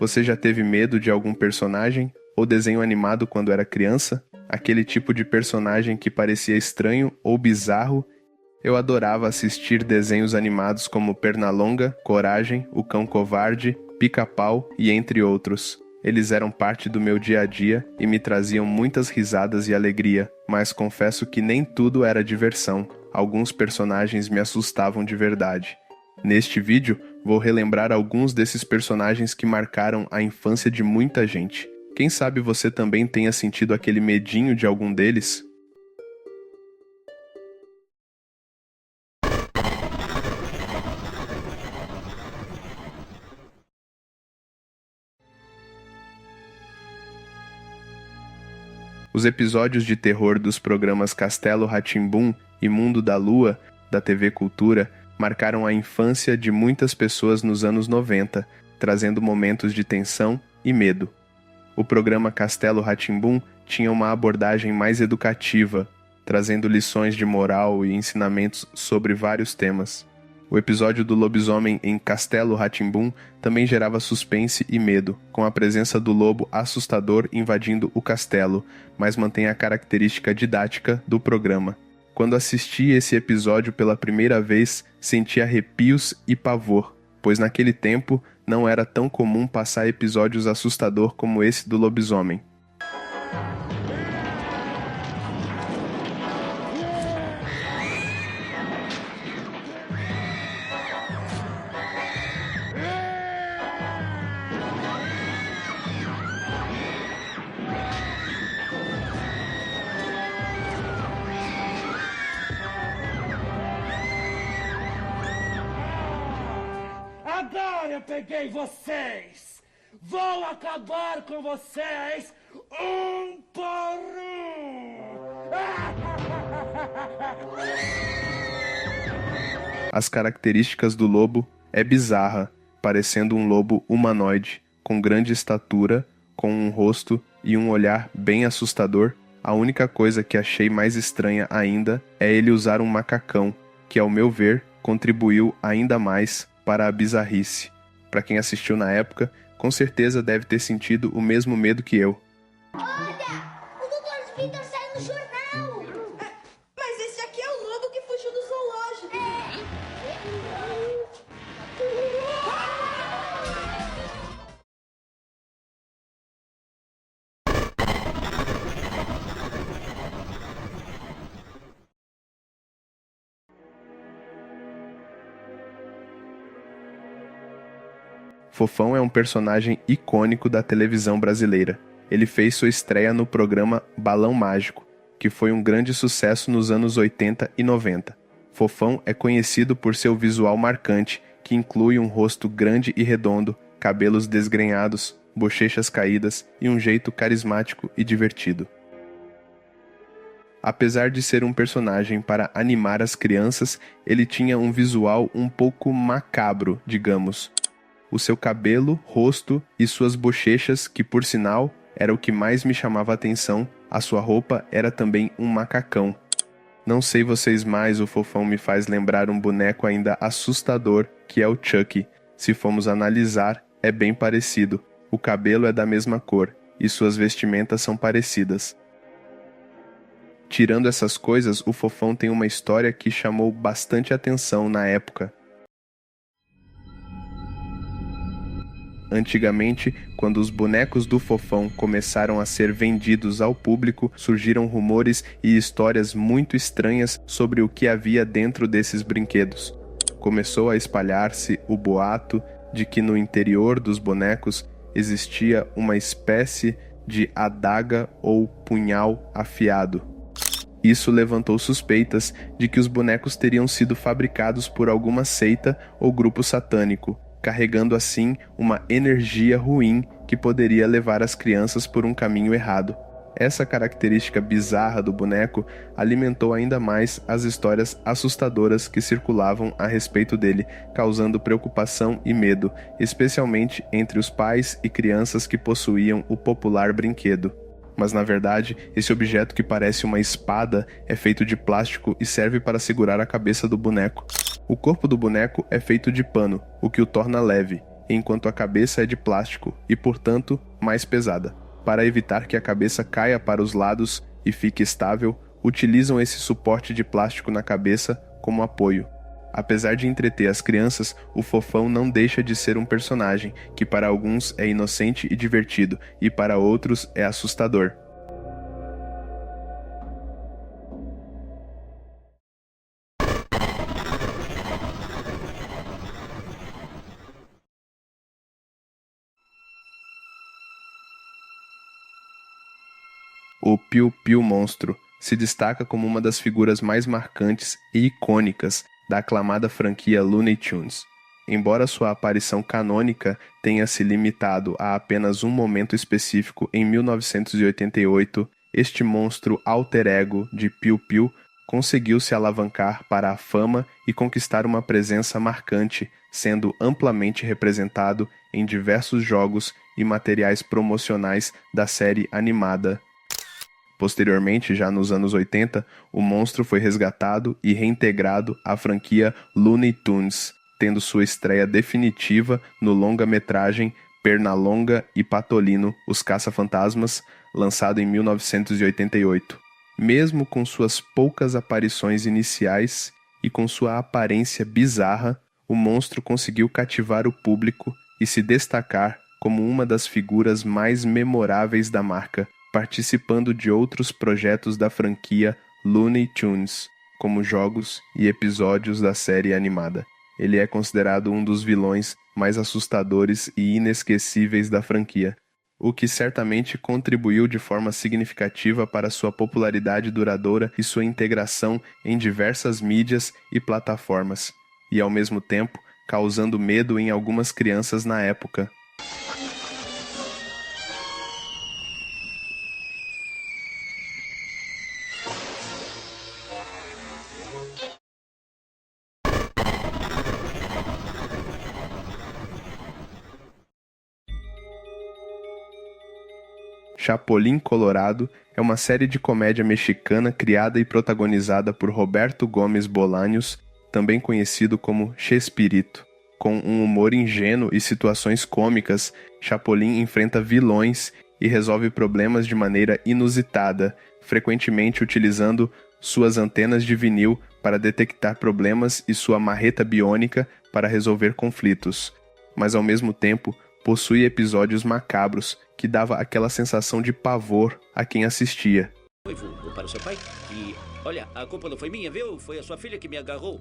Você já teve medo de algum personagem ou desenho animado quando era criança? Aquele tipo de personagem que parecia estranho ou bizarro? Eu adorava assistir desenhos animados como Pernalonga, Coragem, O Cão Covarde, Pica-Pau e entre outros. Eles eram parte do meu dia a dia e me traziam muitas risadas e alegria, mas confesso que nem tudo era diversão. Alguns personagens me assustavam de verdade. Neste vídeo, vou relembrar alguns desses personagens que marcaram a infância de muita gente. Quem sabe você também tenha sentido aquele medinho de algum deles? Os episódios de terror dos programas Castelo Rá-Tim-Bum e Mundo da Lua, da TV Cultura, marcaram a infância de muitas pessoas nos anos 90, trazendo momentos de tensão e medo. O programa Castelo Rá-Tim-Bum tinha uma abordagem mais educativa, trazendo lições de moral e ensinamentos sobre vários temas. O episódio do lobisomem em Castelo Rá-Tim-Bum também gerava suspense e medo, com a presença do lobo assustador invadindo o castelo, mas mantém a característica didática do programa. Quando assisti esse episódio pela primeira vez, senti arrepios e pavor, pois naquele tempo não era tão comum passar episódios assustador como esse do lobisomem. Agora eu peguei vocês! Vou acabar com vocês um por um! As características do lobo é bizarra, parecendo um lobo humanoide, com grande estatura, com um rosto e um olhar bem assustador. A única coisa que achei mais estranha ainda é ele usar um macacão, que ao meu ver contribuiu ainda mais para a bizarrice. Para quem assistiu na época, com certeza deve ter sentido o mesmo medo que eu. Olha! O Dr. Vitor saiu no jornal! Mas esse aqui é o lobo que fugiu do zoológico. Fofão é um personagem icônico da televisão brasileira. Ele fez sua estreia no programa Balão Mágico, que foi um grande sucesso nos anos 80 e 90. Fofão é conhecido por seu visual marcante, que inclui um rosto grande e redondo, cabelos desgrenhados, bochechas caídas e um jeito carismático e divertido. Apesar de ser um personagem para animar as crianças, ele tinha um visual um pouco macabro, digamos. O seu cabelo, rosto e suas bochechas, que por sinal era o que mais me chamava a atenção, a sua roupa era também um macacão. Não sei vocês, mas o Fofão me faz lembrar um boneco ainda assustador, que é o Chucky. Se formos analisar, é bem parecido. O cabelo é da mesma cor e suas vestimentas são parecidas. Tirando essas coisas, o Fofão tem uma história que chamou bastante atenção na época. Antigamente, quando os bonecos do Fofão começaram a ser vendidos ao público, surgiram rumores e histórias muito estranhas sobre o que havia dentro desses brinquedos. Começou a espalhar-se o boato de que no interior dos bonecos existia uma espécie de adaga ou punhal afiado. Isso levantou suspeitas de que os bonecos teriam sido fabricados por alguma seita ou grupo satânico, carregando assim uma energia ruim que poderia levar as crianças por um caminho errado. Essa característica bizarra do boneco alimentou ainda mais as histórias assustadoras que circulavam a respeito dele, causando preocupação e medo, especialmente entre os pais e crianças que possuíam o popular brinquedo. Mas na verdade, esse objeto que parece uma espada é feito de plástico e serve para segurar a cabeça do boneco. O corpo do boneco é feito de pano, o que o torna leve, enquanto a cabeça é de plástico e, portanto, mais pesada. Para evitar que a cabeça caia para os lados e fique estável, utilizam esse suporte de plástico na cabeça como apoio. Apesar de entreter as crianças, o Fofão não deixa de ser um personagem que para alguns é inocente e divertido e para outros é assustador. O Piu Piu Monstro se destaca como uma das figuras mais marcantes e icônicas da aclamada franquia Looney Tunes. Embora sua aparição canônica tenha se limitado a apenas um momento específico em 1988, este monstro alter ego de Piu Piu conseguiu se alavancar para a fama e conquistar uma presença marcante, sendo amplamente representado em diversos jogos e materiais promocionais da série animada. Posteriormente, já nos anos 80, o monstro foi resgatado e reintegrado à franquia Looney Tunes, tendo sua estreia definitiva no longa-metragem Pernalonga e Patolino, Os Caça-Fantasmas, lançado em 1988. Mesmo com suas poucas aparições iniciais e com sua aparência bizarra, o monstro conseguiu cativar o público e se destacar como uma das figuras mais memoráveis da marca, participando de outros projetos da franquia Looney Tunes, como jogos e episódios da série animada. Ele é considerado um dos vilões mais assustadores e inesquecíveis da franquia, o que certamente contribuiu de forma significativa para sua popularidade duradoura e sua integração em diversas mídias e plataformas, e ao mesmo tempo causando medo em algumas crianças na época. Chapolín Colorado é uma série de comédia mexicana criada e protagonizada por Roberto Gómez Bolaños, também conhecido como Chespirito. Com um humor ingênuo e situações cômicas, Chapolín enfrenta vilões e resolve problemas de maneira inusitada, frequentemente utilizando suas antenas de vinil para detectar problemas e sua marreta biônica para resolver conflitos. Mas ao mesmo tempo, possui episódios macabros que dava aquela sensação de pavor a quem assistia. Vou para o seu pai e, olha, a culpa não foi minha, viu? Foi a sua filha que me agarrou.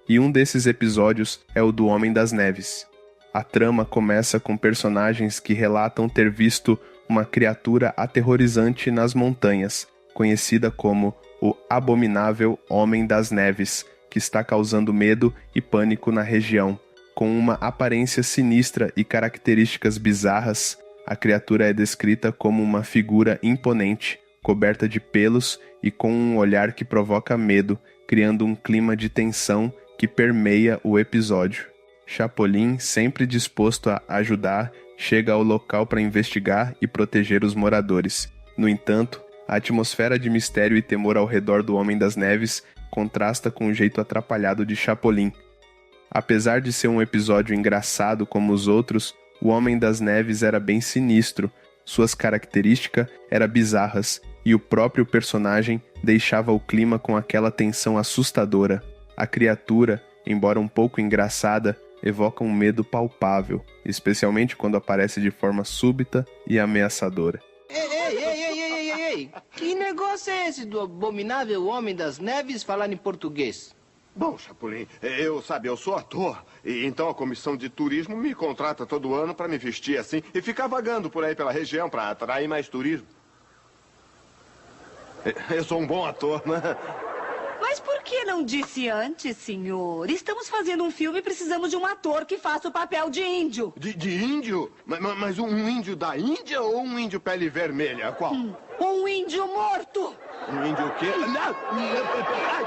E um desses episódios é o do Homem das Neves. A trama começa com personagens que relatam ter visto uma criatura aterrorizante nas montanhas, conhecida como o Abominável Homem das Neves, que está causando medo e pânico na região. Com uma aparência sinistra e características bizarras, a criatura é descrita como uma figura imponente, coberta de pelos e com um olhar que provoca medo, criando um clima de tensão que permeia o episódio. Chapolín, sempre disposto a ajudar, chega ao local para investigar e proteger os moradores. No entanto, a atmosfera de mistério e temor ao redor do Homem das Neves contrasta com o jeito atrapalhado de Chapolín. Apesar de ser um episódio engraçado como os outros, o Homem das Neves era bem sinistro, suas características eram bizarras e o próprio personagem deixava o clima com aquela tensão assustadora. A criatura, embora um pouco engraçada, evoca um medo palpável, especialmente quando aparece de forma súbita e ameaçadora. Ei! Que negócio é esse do Abominável Homem das Neves falar em português? Bom, Chapolín, eu sou ator. E então a comissão de turismo me contrata todo ano para me vestir assim e ficar vagando por aí pela região para atrair mais turismo. Eu sou um bom ator, né? Mas por que não disse antes, senhor? Estamos fazendo um filme e precisamos de um ator que faça o papel de índio. De índio? Mas um índio da Índia ou um índio pele vermelha? Qual? Um índio morto! Um índio o quê? Não!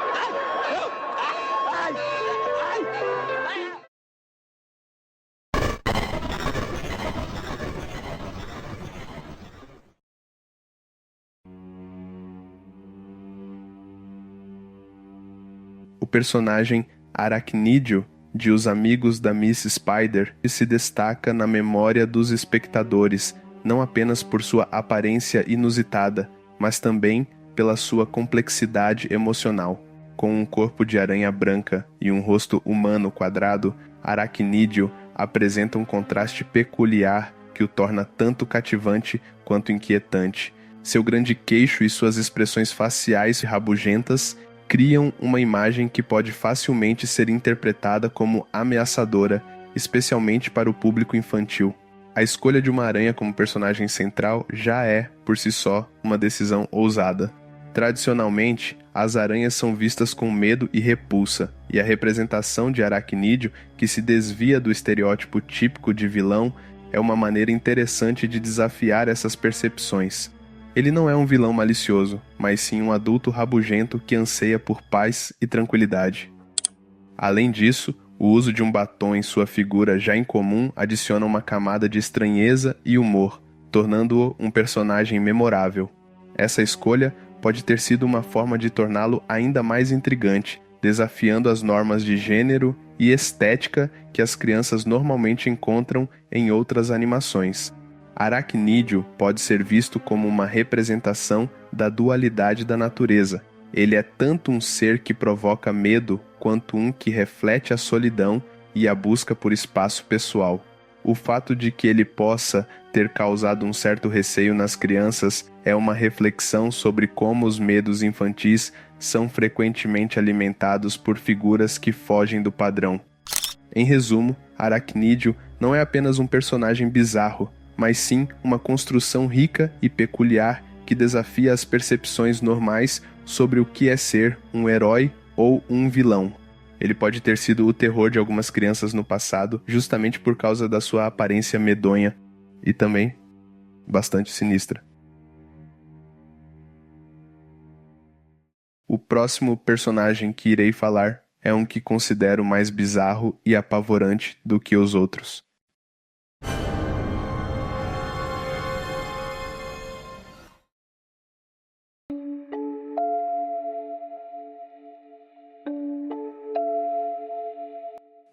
O personagem Aracnídeo, de Os Amigos da Miss Spider, se destaca na memória dos espectadores, não apenas por sua aparência inusitada, mas também pela sua complexidade emocional. Com um corpo de aranha branca e um rosto humano quadrado, Aracnídeo apresenta um contraste peculiar que o torna tanto cativante quanto inquietante. Seu grande queixo e suas expressões faciais rabugentas criam uma imagem que pode facilmente ser interpretada como ameaçadora, especialmente para o público infantil. A escolha de uma aranha como personagem central já é, por si só, uma decisão ousada. Tradicionalmente, as aranhas são vistas com medo e repulsa, e a representação de Aracnídeo, que se desvia do estereótipo típico de vilão, é uma maneira interessante de desafiar essas percepções. Ele não é um vilão malicioso, mas sim um adulto rabugento que anseia por paz e tranquilidade. Além disso, o uso de um batom em sua figura já incomum adiciona uma camada de estranheza e humor, tornando-o um personagem memorável. Essa escolha pode ter sido uma forma de torná-lo ainda mais intrigante, desafiando as normas de gênero e estética que as crianças normalmente encontram em outras animações. Aracnídeo pode ser visto como uma representação da dualidade da natureza. Ele é tanto um ser que provoca medo, quanto um que reflete a solidão e a busca por espaço pessoal. O fato de que ele possa ter causado um certo receio nas crianças é uma reflexão sobre como os medos infantis são frequentemente alimentados por figuras que fogem do padrão. Em resumo, Aracnídeo não é apenas um personagem bizarro, mas sim uma construção rica e peculiar que desafia as percepções normais sobre o que é ser um herói ou um vilão. Ele pode ter sido o terror de algumas crianças no passado, justamente por causa da sua aparência medonha e também bastante sinistra. O próximo personagem que irei falar é um que considero mais bizarro e apavorante do que os outros.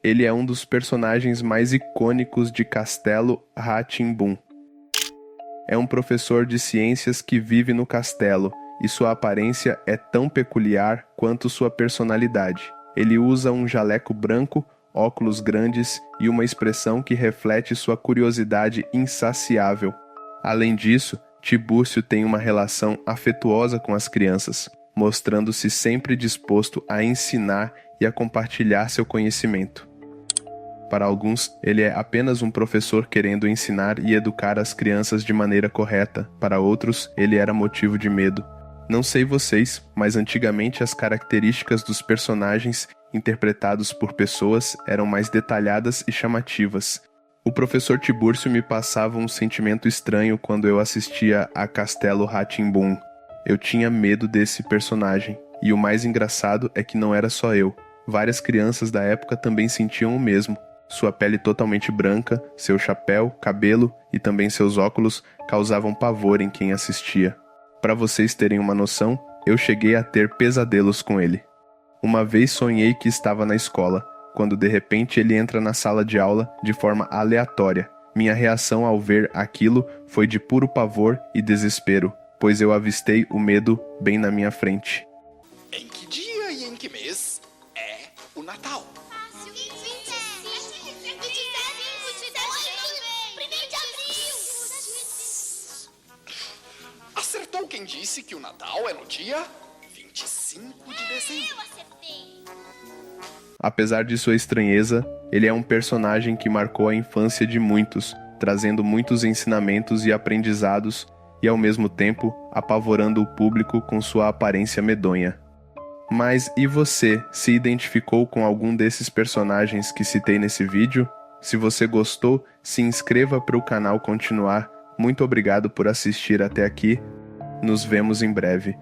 Ele é um dos personagens mais icônicos de Castelo Rá-Tim-Bum. É um professor de ciências que vive no castelo, e sua aparência é tão peculiar quanto sua personalidade. Ele usa um jaleco branco, óculos grandes e uma expressão que reflete sua curiosidade insaciável. Além disso, Tibúrcio tem uma relação afetuosa com as crianças, mostrando-se sempre disposto a ensinar e a compartilhar seu conhecimento. Para alguns, ele é apenas um professor querendo ensinar e educar as crianças de maneira correta. Para outros, ele era motivo de medo. Não sei vocês, mas antigamente as características dos personagens interpretados por pessoas eram mais detalhadas e chamativas. O professor Tibúrcio me passava um sentimento estranho quando eu assistia a Castelo Rá-Tim-Bum. Eu tinha medo desse personagem, e o mais engraçado é que não era só eu. Várias crianças da época também sentiam o mesmo. Sua pele totalmente branca, seu chapéu, cabelo e também seus óculos causavam pavor em quem assistia. Para vocês terem uma noção, eu cheguei a ter pesadelos com ele. Uma vez sonhei que estava na escola, quando de repente ele entra na sala de aula de forma aleatória. Minha reação ao ver aquilo foi de puro pavor e desespero, pois eu avistei o medo bem na minha frente. Em que dia e em que mês é o Natal? Acertou quem disse que o Natal é no dia 25 de dezembro. Eu acertei. Apesar de sua estranheza, ele é um personagem que marcou a infância de muitos, trazendo muitos ensinamentos e aprendizados e, ao mesmo tempo, apavorando o público com sua aparência medonha. Mas e você, se identificou com algum desses personagens que citei nesse vídeo? Se você gostou, se inscreva para o canal continuar. Muito obrigado por assistir até aqui. Nos vemos em breve.